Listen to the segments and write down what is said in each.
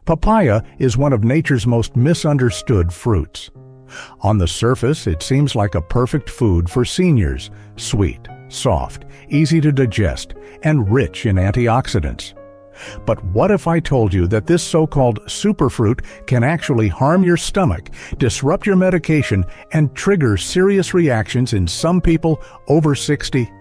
Papaya is one of nature's most misunderstood fruits. On the surface, it seems like a perfect food for seniors, sweet, soft, easy to digest, and rich in antioxidants. But what if I told you that this so-called superfruit can actually harm your stomach, disrupt your medication, and trigger serious reactions in some people over 60?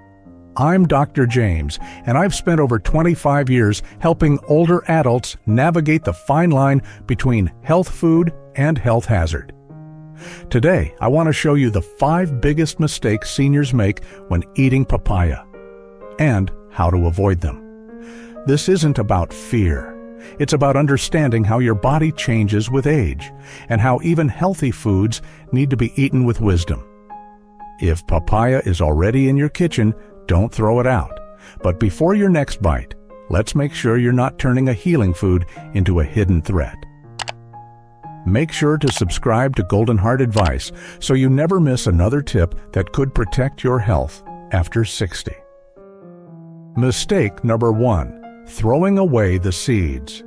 I'm Dr. James, and I've spent over 25 years helping older adults navigate the fine line between health food and health hazard. Today, I want to show you the 5 biggest mistakes seniors make when eating papaya, and how to avoid them. This isn't about fear. It's about understanding how your body changes with age, and how even healthy foods need to be eaten with wisdom. If papaya is already in your kitchen, don't throw it out. But before your next bite, let's make sure you're not turning a healing food into a hidden threat. Make sure to subscribe to Golden Heart Advice so you never miss another tip that could protect your health after 60. Mistake number 1: throwing away the seeds.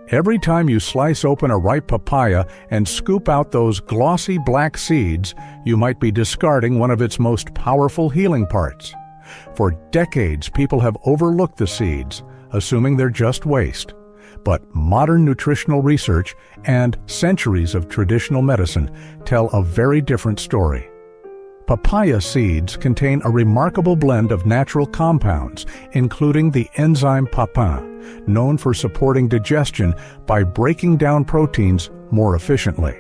Every time you slice open a ripe papaya and scoop out those glossy black seeds, you might be discarding one of its most powerful healing parts. For decades, people have overlooked the seeds, assuming they're just waste. But modern nutritional research and centuries of traditional medicine tell a very different story. Papaya seeds contain a remarkable blend of natural compounds, including the enzyme papain, known for supporting digestion by breaking down proteins more efficiently.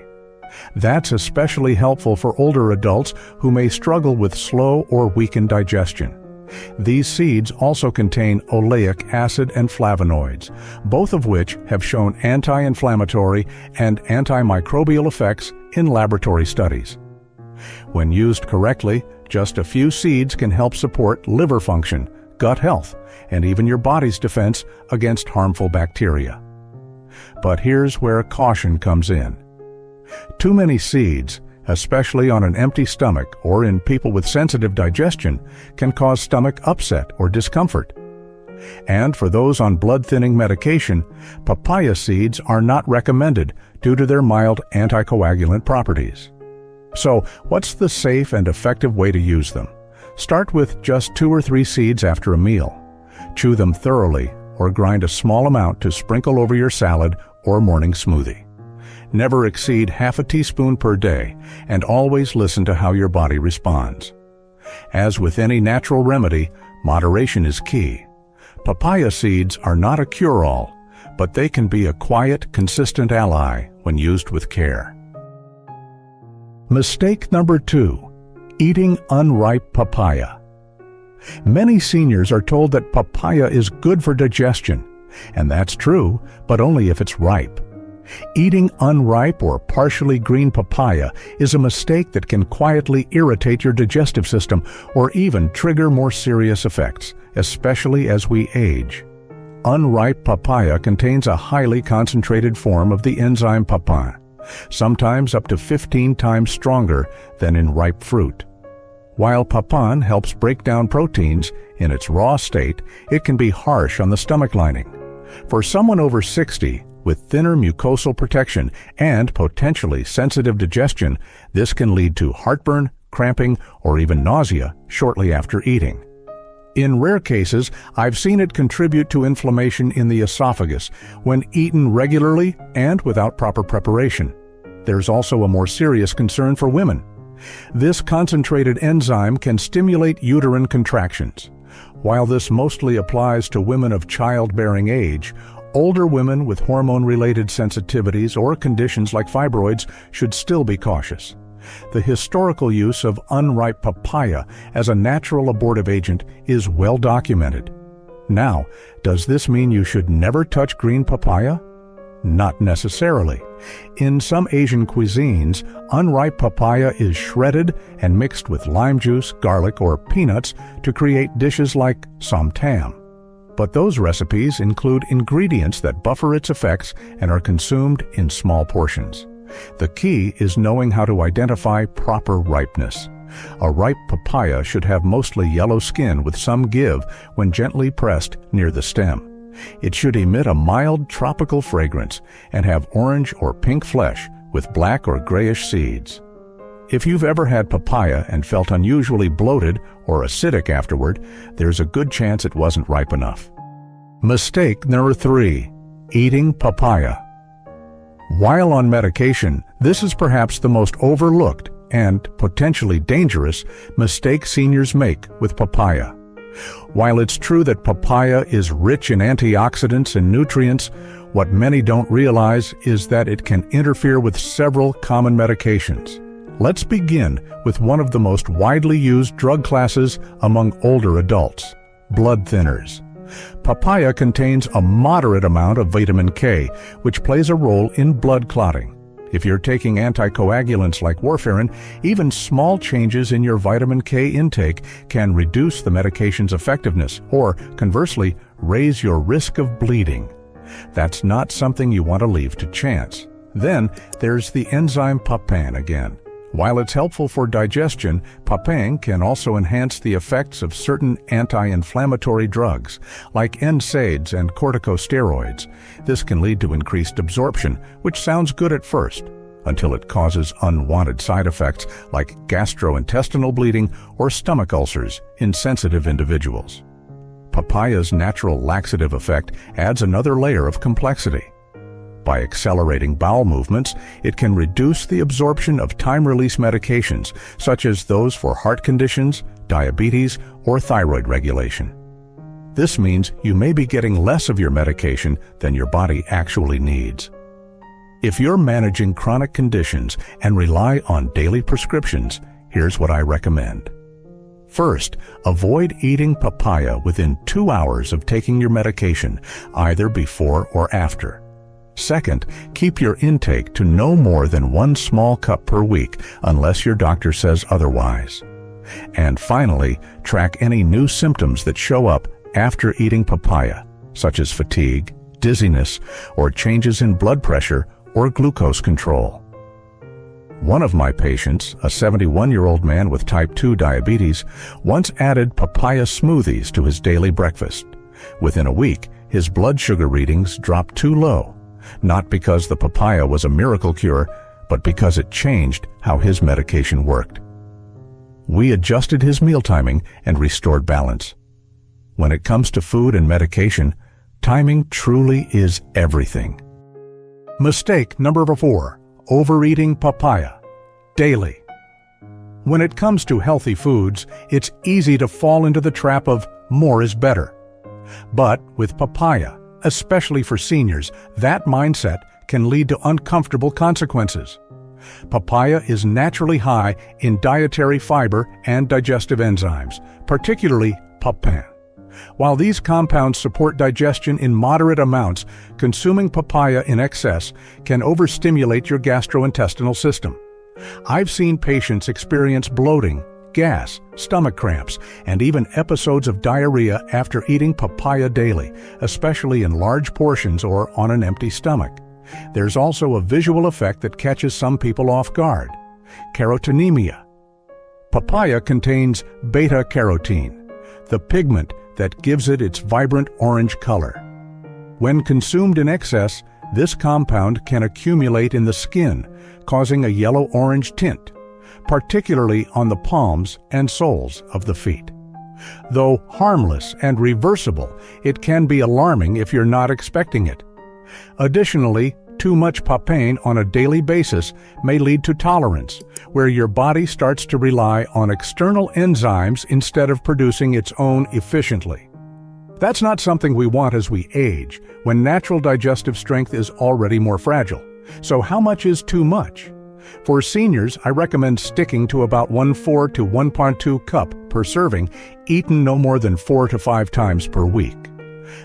That's especially helpful for older adults who may struggle with slow or weakened digestion. These seeds also contain oleic acid and flavonoids, both of which have shown anti-inflammatory and antimicrobial effects in laboratory studies. When used correctly, just a few seeds can help support liver function, gut health, and even your body's defense against harmful bacteria. But here's where caution comes in. Too many seeds, especially on an empty stomach or in people with sensitive digestion, can cause stomach upset or discomfort. And for those on blood-thinning medication, papaya seeds are not recommended due to their mild anticoagulant properties. So, what's the safe and effective way to use them? Start with just 2 or 3 seeds after a meal. Chew them thoroughly or grind a small amount to sprinkle over your salad or morning smoothie. Never exceed half a teaspoon per day, and always listen to how your body responds. As with any natural remedy, moderation is key. Papaya seeds are not a cure-all, but they can be a quiet, consistent ally when used with care. Mistake number 2: eating unripe papaya. Many seniors are told that papaya is good for digestion, and that's true, but only if it's ripe. Eating unripe or partially green papaya is a mistake that can quietly irritate your digestive system or even trigger more serious effects, especially as we age. Unripe papaya contains a highly concentrated form of the enzyme papain, sometimes up to 15 times stronger than in ripe fruit. While papain helps break down proteins, in its raw state, it can be harsh on the stomach lining. For someone over 60, with thinner mucosal protection and potentially sensitive digestion, this can lead to heartburn, cramping, or even nausea shortly after eating. In rare cases, I've seen it contribute to inflammation in the esophagus when eaten regularly and without proper preparation. There's also a more serious concern for women. This concentrated enzyme can stimulate uterine contractions. While this mostly applies to women of childbearing age, older women with hormone-related sensitivities or conditions like fibroids should still be cautious. The historical use of unripe papaya as a natural abortive agent is well documented. Now, does this mean you should never touch green papaya? Not necessarily. In some Asian cuisines, unripe papaya is shredded and mixed with lime juice, garlic, or peanuts to create dishes like somtam. But those recipes include ingredients that buffer its effects and are consumed in small portions. The key is knowing how to identify proper ripeness. A ripe papaya should have mostly yellow skin with some give when gently pressed near the stem. It should emit a mild tropical fragrance and have orange or pink flesh with black or grayish seeds. If you've ever had papaya and felt unusually bloated or acidic afterward, there's a good chance it wasn't ripe enough. Mistake number 3, eating papaya. While on medication, this is perhaps the most overlooked and potentially dangerous mistake seniors make with papaya. While it's true that papaya is rich in antioxidants and nutrients, what many don't realize is that it can interfere with several common medications. Let's begin with one of the most widely used drug classes among older adults, blood thinners. Papaya contains a moderate amount of vitamin K, which plays a role in blood clotting. If you're taking anticoagulants like warfarin, even small changes in your vitamin K intake can reduce the medication's effectiveness or, conversely, raise your risk of bleeding. That's not something you want to leave to chance. Then there's the enzyme papain again. While it's helpful for digestion, papain can also enhance the effects of certain anti-inflammatory drugs, like NSAIDs and corticosteroids. This can lead to increased absorption, which sounds good at first, until it causes unwanted side effects like gastrointestinal bleeding or stomach ulcers in sensitive individuals. Papaya's natural laxative effect adds another layer of complexity. By accelerating bowel movements, it can reduce the absorption of time-release medications, such as those for heart conditions, diabetes, or thyroid regulation. This means you may be getting less of your medication than your body actually needs. If you're managing chronic conditions and rely on daily prescriptions, here's what I recommend. First, avoid eating papaya within 2 hours of taking your medication, either before or after. Second, keep your intake to no more than 1 small cup per week, unless your doctor says otherwise. And finally, track any new symptoms that show up after eating papaya, such as fatigue, dizziness, or changes in blood pressure or glucose control. One of my patients, a 71-year-old man with type 2 diabetes, once added papaya smoothies to his daily breakfast. Within a week, his blood sugar readings dropped too low. Not because the papaya was a miracle cure, but because it changed how his medication worked. We adjusted his meal timing and restored balance. When it comes to food and medication, timing truly is everything. Mistake number 4, overeating papaya daily. When it comes to healthy foods, it's easy to fall into the trap of more is better. But with papaya, especially for seniors, that mindset can lead to uncomfortable consequences. Papaya is naturally high in dietary fiber and digestive enzymes, particularly papain. While these compounds support digestion in moderate amounts, consuming papaya in excess can overstimulate your gastrointestinal system. I've seen patients experience bloating, gas, stomach cramps, and even episodes of diarrhea after eating papaya daily, especially in large portions or on an empty stomach. There's also a visual effect that catches some people off guard: carotenemia. Papaya contains beta-carotene, the pigment that gives it its vibrant orange color. When consumed in excess, this compound can accumulate in the skin, causing a yellow-orange tint, particularly on the palms and soles of the feet. Though harmless and reversible, it can be alarming if you're not expecting it. Additionally, too much papain on a daily basis may lead to tolerance, where your body starts to rely on external enzymes instead of producing its own efficiently. That's not something we want as we age, when natural digestive strength is already more fragile. So how much is too much? For seniors, I recommend sticking to about 1/4 to 1.2 cup per serving, eaten no more than 4 to 5 times per week.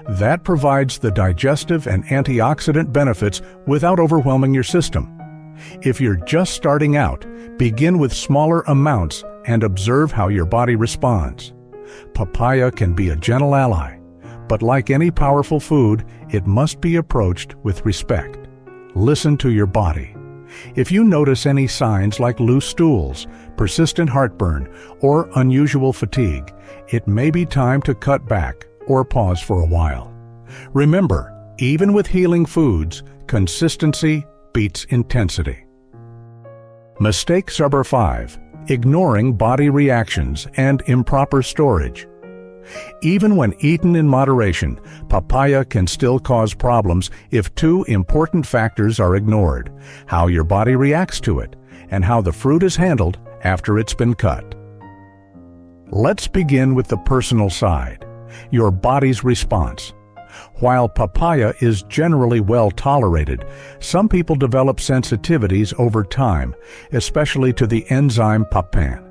That provides the digestive and antioxidant benefits without overwhelming your system. If you're just starting out, begin with smaller amounts and observe how your body responds. Papaya can be a gentle ally, but like any powerful food, it must be approached with respect. Listen to your body. If you notice any signs like loose stools, persistent heartburn, or unusual fatigue, it may be time to cut back or pause for a while. Remember, even with healing foods, consistency beats intensity. Mistake number 5. Ignoring body reactions and improper storage. Even when eaten in moderation, papaya can still cause problems if two important factors are ignored: how your body reacts to it and how the fruit is handled after it's been cut. Let's begin with the personal side, your body's response. While papaya is generally well tolerated, some people develop sensitivities over time, especially to the enzyme papain.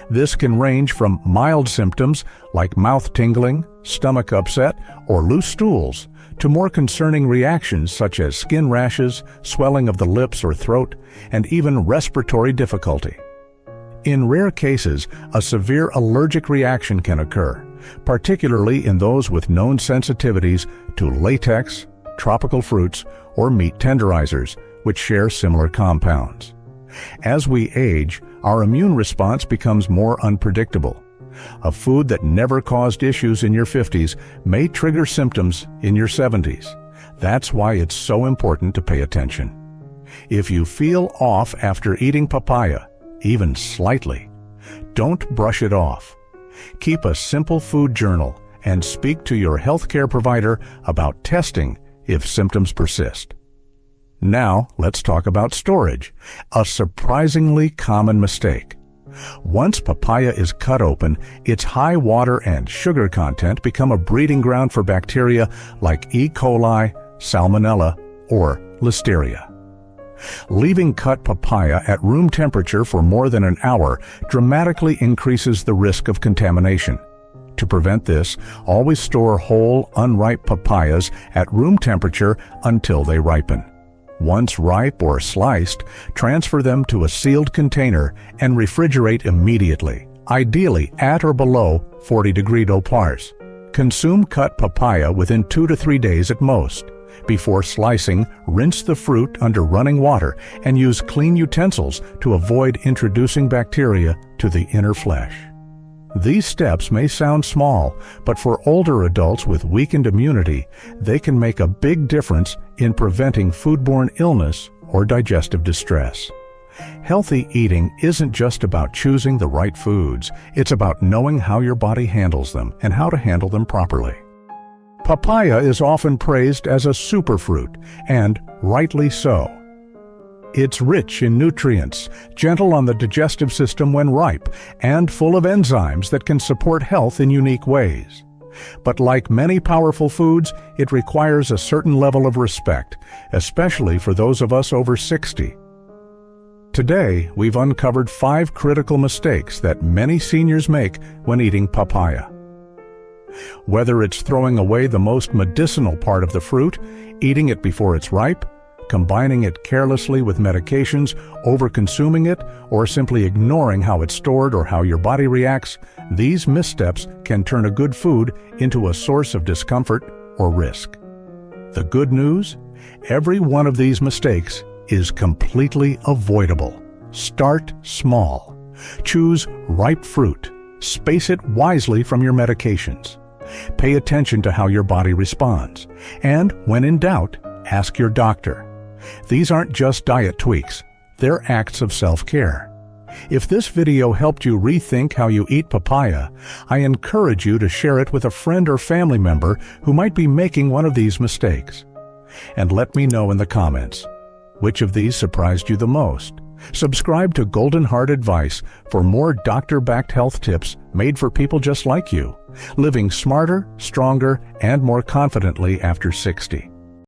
This can range from mild symptoms like mouth tingling, stomach upset, or loose stools, to more concerning reactions such as skin rashes, swelling of the lips or throat, and even respiratory difficulty. In rare cases, a severe allergic reaction can occur, particularly in those with known sensitivities to latex, tropical fruits, or meat tenderizers, which share similar compounds. As we age, our immune response becomes more unpredictable. A food that never caused issues in your 50s may trigger symptoms in your 70s. That's why it's so important to pay attention. If you feel off after eating papaya, even slightly, don't brush it off. Keep a simple food journal and speak to your healthcare provider about testing if symptoms persist. Now, let's talk about storage, a surprisingly common mistake. Once papaya is cut open, its high water and sugar content become a breeding ground for bacteria like E. coli, salmonella, or listeria. Leaving cut papaya at room temperature for more than an hour dramatically increases the risk of contamination. To prevent this, always store whole, unripe papayas at room temperature until they ripen. Once ripe or sliced, transfer them to a sealed container and refrigerate immediately, ideally at or below 40-degree dopars. Consume cut papaya within 2 to 3 days at most. Before slicing, rinse the fruit under running water and use clean utensils to avoid introducing bacteria to the inner flesh. These steps may sound small, but for older adults with weakened immunity, they can make a big difference in preventing foodborne illness or digestive distress. Healthy eating isn't just about choosing the right foods, it's about knowing how your body handles them and how to handle them properly. Papaya is often praised as a superfruit, and rightly so. It's rich in nutrients, gentle on the digestive system when ripe, and full of enzymes that can support health in unique ways. But like many powerful foods, it requires a certain level of respect, especially for those of us over 60. Today, we've uncovered 5 critical mistakes that many seniors make when eating papaya. Whether it's throwing away the most medicinal part of the fruit, eating it before it's ripe, combining it carelessly with medications, over-consuming it, or simply ignoring how it's stored or how your body reacts, these missteps can turn a good food into a source of discomfort or risk. The good news? Every one of these mistakes is completely avoidable. Start small. Choose ripe fruit. Space it wisely from your medications. Pay attention to how your body responds. And when in doubt, ask your doctor. These aren't just diet tweaks, they're acts of self-care. If this video helped you rethink how you eat papaya, I encourage you to share it with a friend or family member who might be making one of these mistakes. And let me know in the comments, which of these surprised you the most? Subscribe to Golden Heart Advice for more doctor-backed health tips made for people just like you, living smarter, stronger, and more confidently after 60.